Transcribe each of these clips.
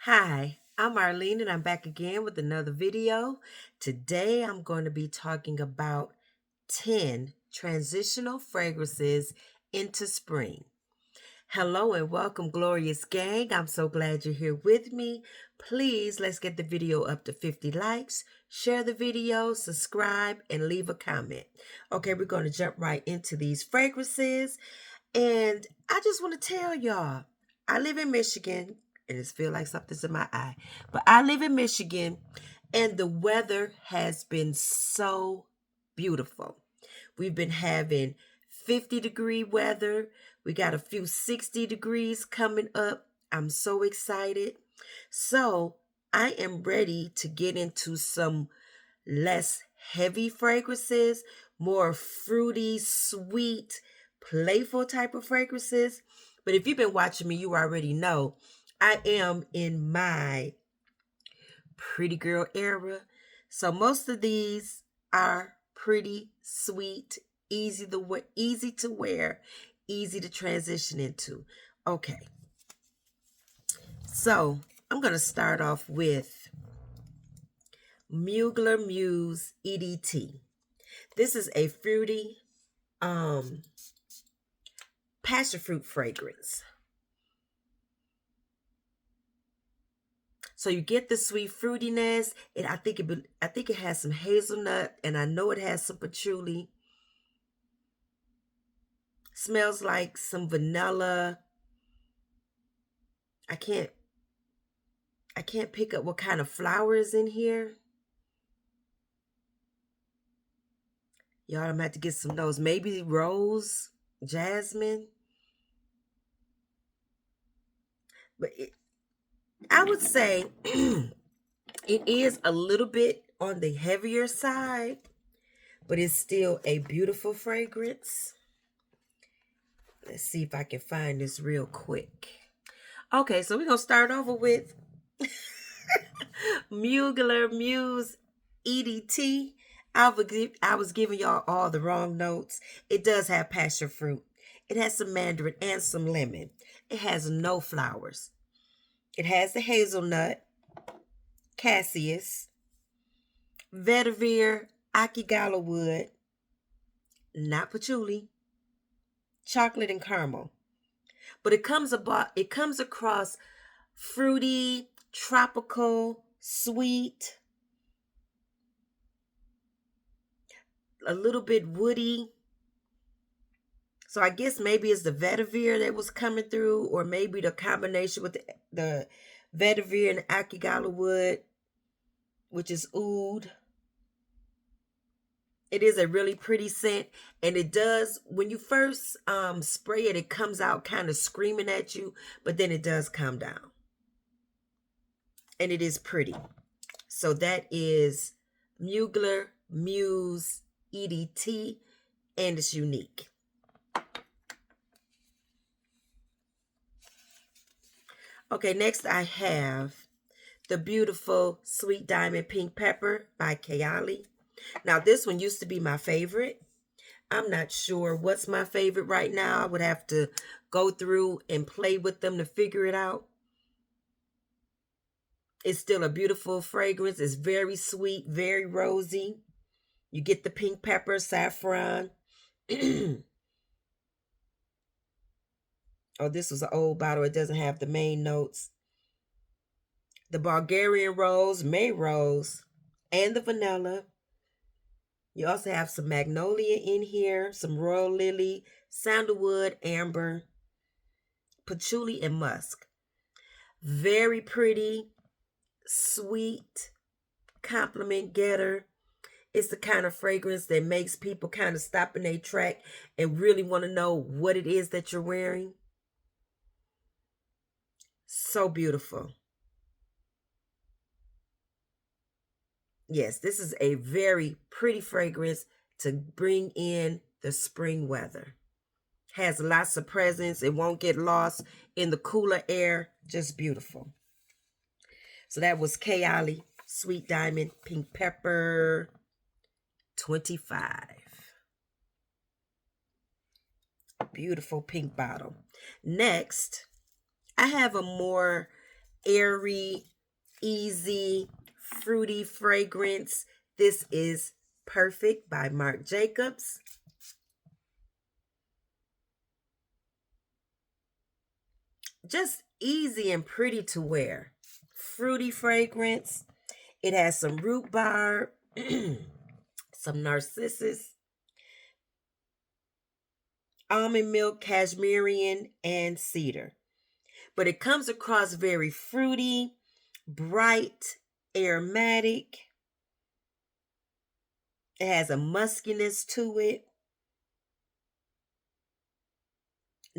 Hi, I'm Arlene and I'm back again with another video. Today I'm going to be talking about 10 transitional fragrances into spring. Hello and welcome, glorious gang. I'm so glad you're here with me. Please, let's get the video up to 50 likes. Share the video, subscribe, and leave a comment. Okay, we're going to jump right into these fragrances. And I just want to tell y'all, I live in Michigan, and it feels like something's in my eye. But I live in Michigan, and the weather has been so beautiful. We've been having 50-degree weather. We got a few 60 degrees coming up. I'm so excited. So I am ready to get into some less heavy fragrances, more fruity, sweet, playful type of fragrances. But if you've been watching me, you already know I am in my pretty girl era. So most of these are pretty sweet, easy to wear, easy to transition into. Okay. So, I'm going to start off with Muse EDT. This is a fruity passion fruit fragrance. So you get the sweet fruitiness, and I think it has some hazelnut, and I know it has some patchouli. Smells like some vanilla. I can't pick up what kind of flower is in here. Y'all, I'm gonna have to get some notes. Maybe rose, jasmine. But I would say it is a little bit on the heavier side, but it's still a beautiful fragrance. Let's see if I can find this real quick. Okay, so we're going to start over with Muse EDT. I was giving y'all all the wrong notes. It does have passion fruit. It has some mandarin and some lemon. It has no flowers. It has the hazelnut, cassis, vetiver, akigala wood, not patchouli, chocolate and caramel. But it comes across fruity, tropical, sweet, a little bit woody. So I guess maybe it's the vetiver that was coming through, or maybe the combination with the vetiver and the akigala wood, which is oud. It is a really pretty scent, and it does, when you first spray it, it comes out kind of screaming at you, but then it does calm down. And it is pretty. So that is Muse EDT, and it's unique. Okay, next I have the beautiful Sweet Diamond Pink Pepper by Kayali. Now, this one used to be my favorite. I'm not sure what's my favorite right now. I would have to go through and play with them to figure it out. It's still a beautiful fragrance. It's very sweet, very rosy. You get the pink pepper, saffron. Oh, this was an old bottle. It doesn't have the main notes. The Bulgarian rose, May rose, and the vanilla. You also have some magnolia in here, some royal lily, sandalwood, amber, patchouli, and musk. Very pretty, sweet, compliment getter. It's the kind of fragrance that makes people kind of stop in their track and really want to know what it is that you're wearing. So beautiful. Yes, this is a very pretty fragrance to bring in the spring weather. Has lots of presence. It won't get lost in the cooler air. Just beautiful. So that was Kayali Sweet Diamond Pink Pepper 25. Beautiful pink bottle. Next, I have a more airy, easy, fruity fragrance. This is Perfect by Marc Jacobs. Just easy and pretty to wear. Fruity fragrance. It has some rhubarb, some narcissus, almond milk, cashmere, and cedar. But it comes across very fruity, bright, aromatic. It has a muskiness to it.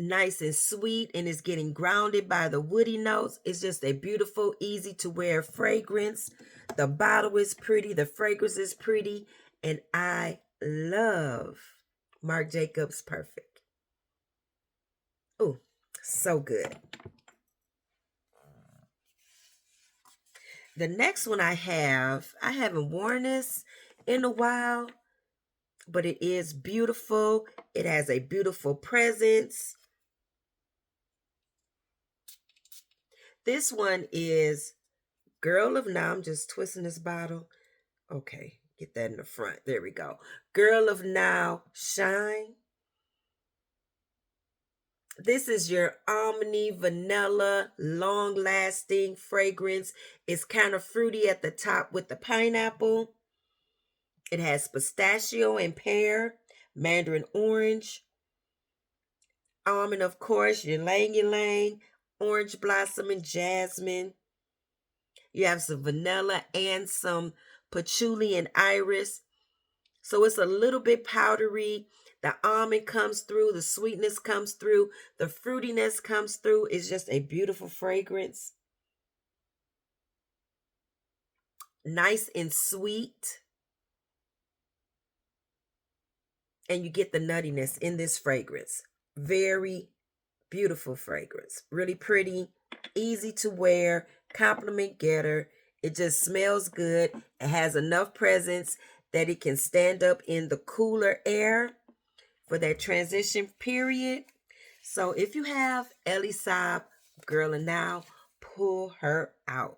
Nice and sweet, and it's getting grounded by the woody notes. It's just a beautiful, easy to wear fragrance. The bottle is pretty, the fragrance is pretty, and I love Marc Jacobs Perfect. Oh, so good. The next one I haven't worn this in a while, but it is beautiful. It has a beautiful presence. This one is Girl of Now. I'm just twisting this bottle. Okay, get that in the front. There we go. Girl of Now Shine. This is your almond vanilla, long-lasting fragrance. It's kind of fruity at the top with the pineapple. It has pistachio and pear, mandarin orange, almond, of course, ylang ylang, orange blossom, and jasmine. You have some vanilla and some patchouli and iris. So it's a little bit powdery. The almond comes through, the sweetness comes through, the fruitiness comes through. It's just a beautiful fragrance. Nice and sweet. And you get the nuttiness in this fragrance. Very beautiful fragrance. Really pretty, easy to wear, compliment getter. It just smells good. It has enough presence that it can stand up in the cooler air for that transition period. So if you have Elie Saab, Girl of Now, pull her out.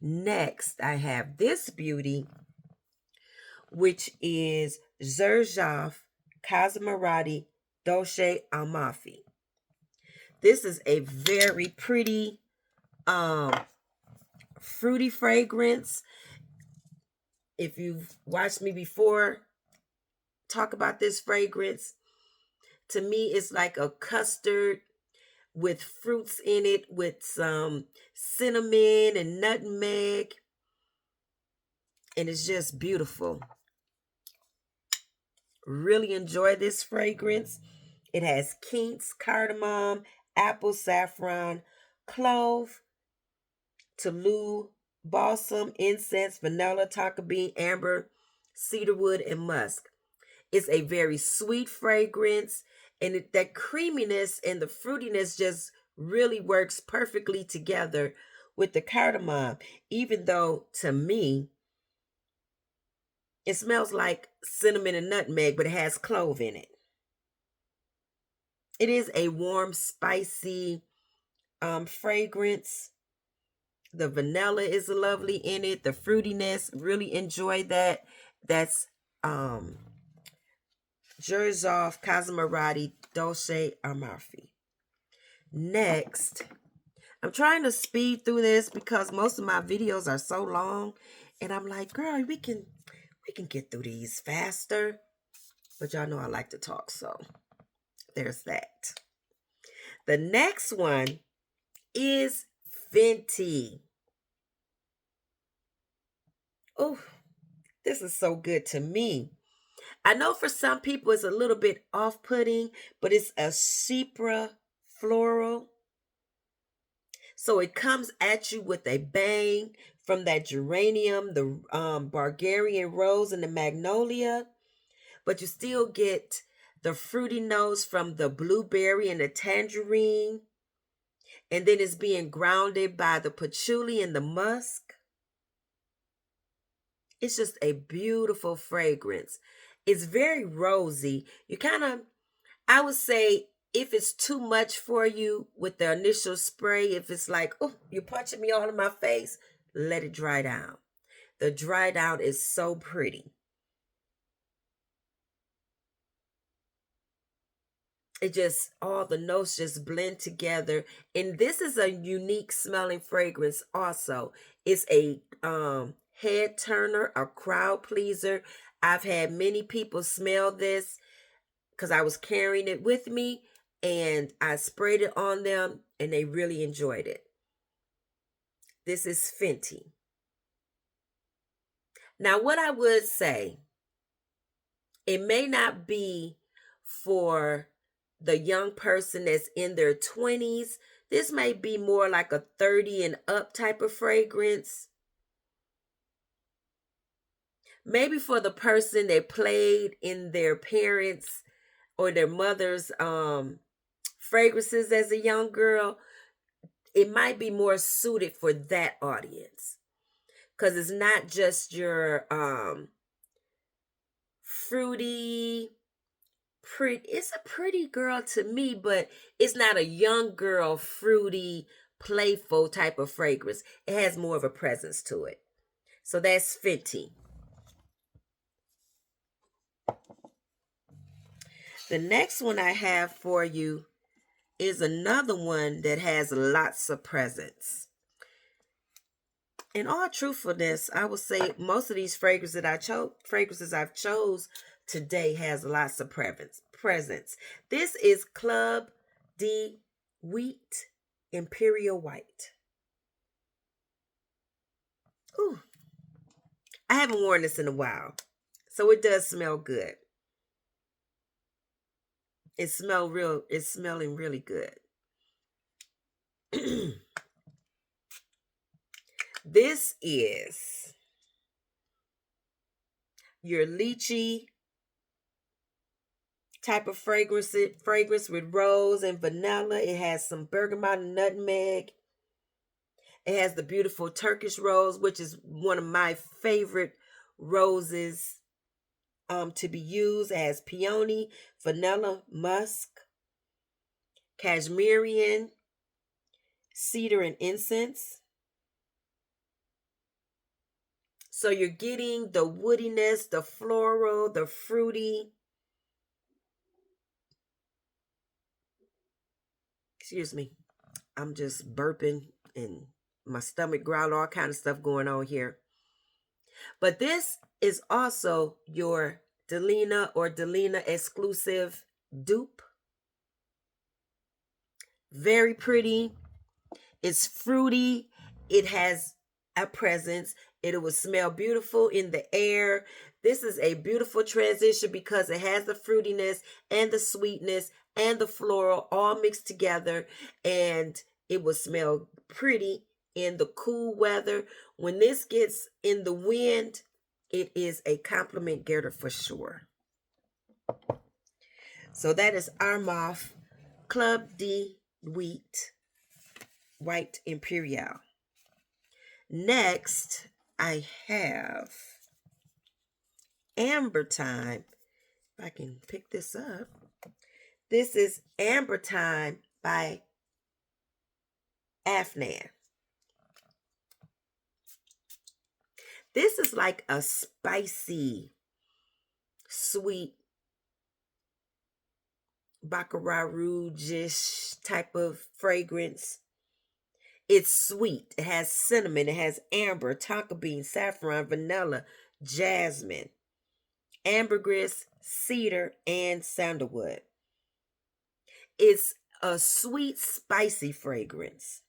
Next, I have this beauty, which is Xerjoff Cosmarati Dolce Amalfi. This is a very pretty, fruity fragrance. If you've watched me before talk about this fragrance, to me it's like a custard with fruits in it, with some cinnamon and nutmeg, and it's just beautiful. Really enjoy this fragrance. It has quince, cardamom, apple, saffron, clove, toulouse, balsam, incense, vanilla, tonka bean, amber, cedarwood, and musk. It's a very sweet fragrance, and that creaminess and the fruitiness just really works perfectly together with the cardamom, even though to me it smells like cinnamon and nutmeg, but it has clove in it. It is a warm, spicy fragrance. The vanilla is lovely in it. The fruitiness, really enjoy that. That's Xerjoff Cosmarati Dolce Amalfi. Next, I'm trying to speed through this because most of my videos are so long, and I'm like, girl, we can get through these faster. But y'all know I like to talk, so there's that. The next one is Fenty. Oh, this is so good to me. I know for some people it's a little bit off-putting, but it's a chypre floral. So it comes at you with a bang from that geranium, the Bulgarian rose, and the magnolia. But you still get the fruity notes from the blueberry and the tangerine. And then it's being grounded by the patchouli and the musk. It's just a beautiful fragrance. It's very rosy. I would say if it's too much for you with the initial spray, if it's like, oh, you're punching me all in my face, let it dry down. The dry down is so pretty. It just, all the notes just blend together. And this is a unique smelling fragrance also. It's a head turner, a crowd pleaser. I've had many people smell this because I was carrying it with me and I sprayed it on them and they really enjoyed it. This is Fenty. Now, what I would say, it may not be for the young person that's in their 20s. This may be more like a 30 and up type of fragrance. Maybe for the person that played in their parents' or their mother's fragrances as a young girl, it might be more suited for that audience. Because it's not just your fruity, pretty. It's a pretty girl to me, but it's not a young girl, fruity, playful type of fragrance. It has more of a presence to it. So that's Fenty. The next one I have for you is another one that has lots of presence. In all truthfulness, I would say most of these fragrances I've chose today has lots of presence. This is Club de Wheat Imperial White. Ooh, I haven't worn this in a while, so it does smell good. It's smelling really good. This is your lychee type of fragrance with rose and vanilla. It has some bergamot and nutmeg. It has the beautiful Turkish rose, which is one of my favorite roses to be used. It has peony, vanilla, musk, cashmere, cedar, and incense. So you're getting the woodiness, the floral, the fruity. Excuse me. I'm just burping and my stomach growling, all kind of stuff going on here. But this is also your Delina or Delina exclusive dupe. Very pretty. It's fruity. It has a presence. It will smell beautiful in the air. This is a beautiful transition because it has the fruitiness and the sweetness and the floral all mixed together, and it will smell pretty in the cool weather. When this gets in the wind, it is a compliment getter for sure. So that is Armaf Club de Wheat White Imperiale. Next, I have Amber Time. If I can pick this up. This is Amber Time by Afnan. This is like a spicy, sweet, Baccarat Rouge-ish type of fragrance. It's sweet. It has cinnamon. It has amber, tonka bean, saffron, vanilla, jasmine, ambergris, cedar, and sandalwood. It's a sweet, spicy fragrance.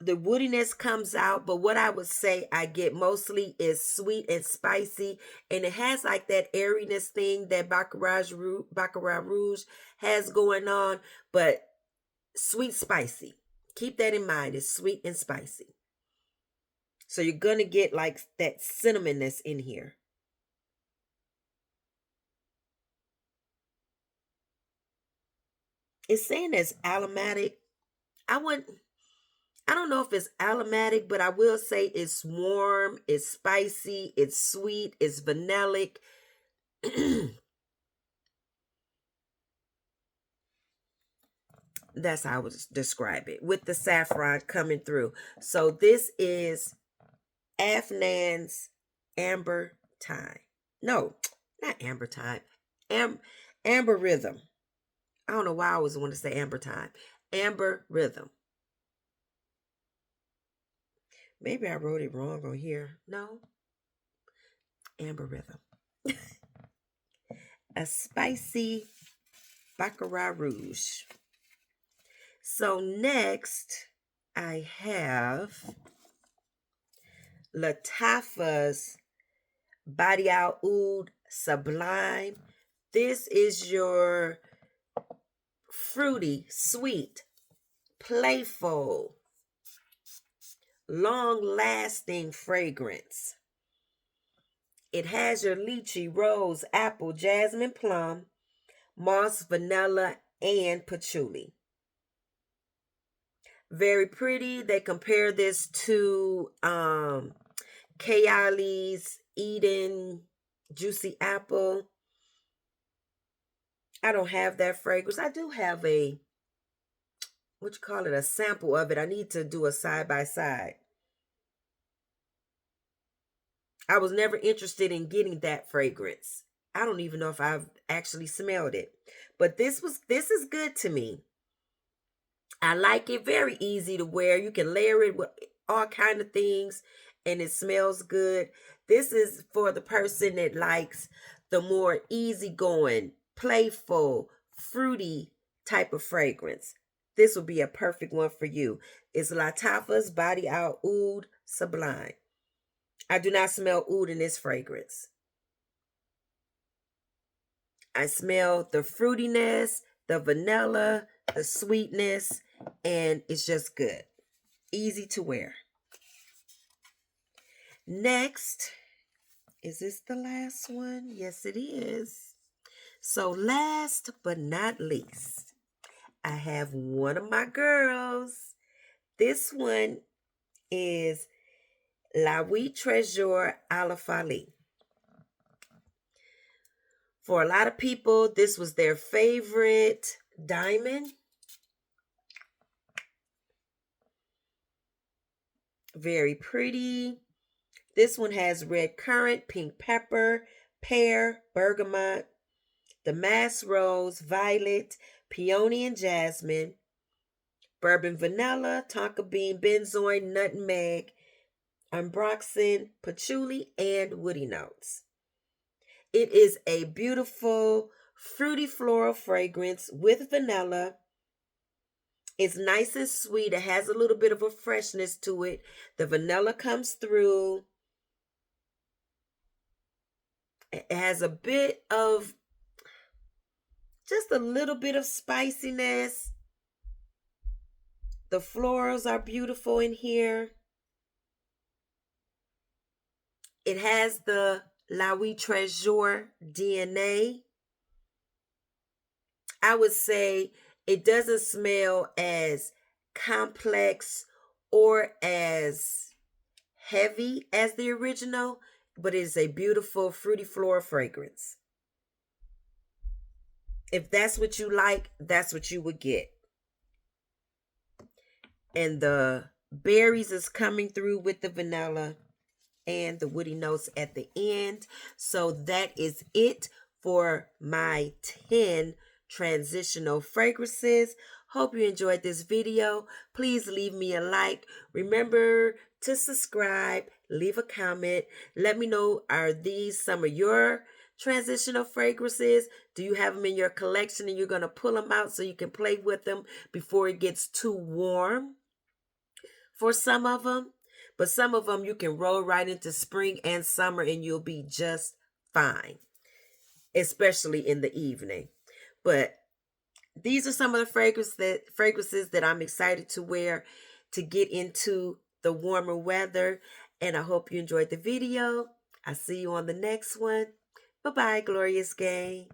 The woodiness comes out, but what I would say I get mostly is sweet and spicy, and it has like that airiness thing that Baccarat Rouge has going on, but sweet, spicy. Keep that in mind. It's sweet and spicy. So you're going to get like that cinnamonness in here. It's saying it's aromatic. I don't know if it's aromatic, but I will say it's warm, it's spicy, it's sweet, it's vanillic. That's how I would describe it, with the saffron coming through. So this is Afnan's Amber Time. No, not Amber Time. Amber Rhythm. I don't know why I always want to say Amber Time. Amber Rhythm. Maybe I wrote it wrong on here. No. Amber Rhythm. A spicy Baccarat Rouge. So next, I have Lattafa's Badée Oud Sublime. This is your fruity, sweet, playful, long-lasting fragrance. It has your lychee, rose, apple, jasmine, plum, moss, vanilla, and patchouli. Very pretty. They compare this to Kayali's Eden Juicy Apple. I don't have that fragrance. I do have a, a sample of it. I need to do a side-by-side. I was never interested in getting that fragrance. I don't even know if I've actually smelled it. But this is good to me. I like it. Very easy to wear. You can layer it with all kind of things and it smells good. This is for the person that likes the more easygoing, playful, fruity type of fragrance. This would be a perfect one for you. It's Lattafa's Badée Oud Sublime. I do not smell oud in this fragrance. I smell the fruitiness, the vanilla, the sweetness, and it's just good. Easy to wear. Next, is this the last one? Yes, it is. So last but not least, I have one of my girls. This one is Nuit Trésor à la Folie. For a lot of people, this was their favorite diamond. Very pretty. This one has red currant, pink pepper, pear, bergamot, damask rose, violet, peony and jasmine, bourbon vanilla, tonka bean, benzoin, nutmeg, ambroxan, patchouli, and woody notes. It is a beautiful, fruity floral fragrance with vanilla. It's nice and sweet. It has a little bit of a freshness to it. The vanilla comes through. It has a bit of, just a little bit of spiciness. The florals are beautiful in here. It has the Nuit Trésor DNA. I would say it doesn't smell as complex or as heavy as the original, but it is a beautiful fruity floral fragrance. If that's what you like, that's what you would get. And the berries is coming through with the vanilla and the woody notes at the end. So that is it for my 10 transitional fragrances. Hope you enjoyed this video. Please leave me a like. Remember to subscribe, leave a comment. Let me know, are these some of your transitional fragrances? Do you have them in your collection and you're going to pull them out so you can play with them before it gets too warm for some of them? But some of them you can roll right into spring and summer and you'll be just fine, especially in the evening. But these are some of the fragrances that I'm excited to wear to get into the warmer weather. And I hope you enjoyed the video. I'll see you on the next one. Bye-bye, Glorious Gang.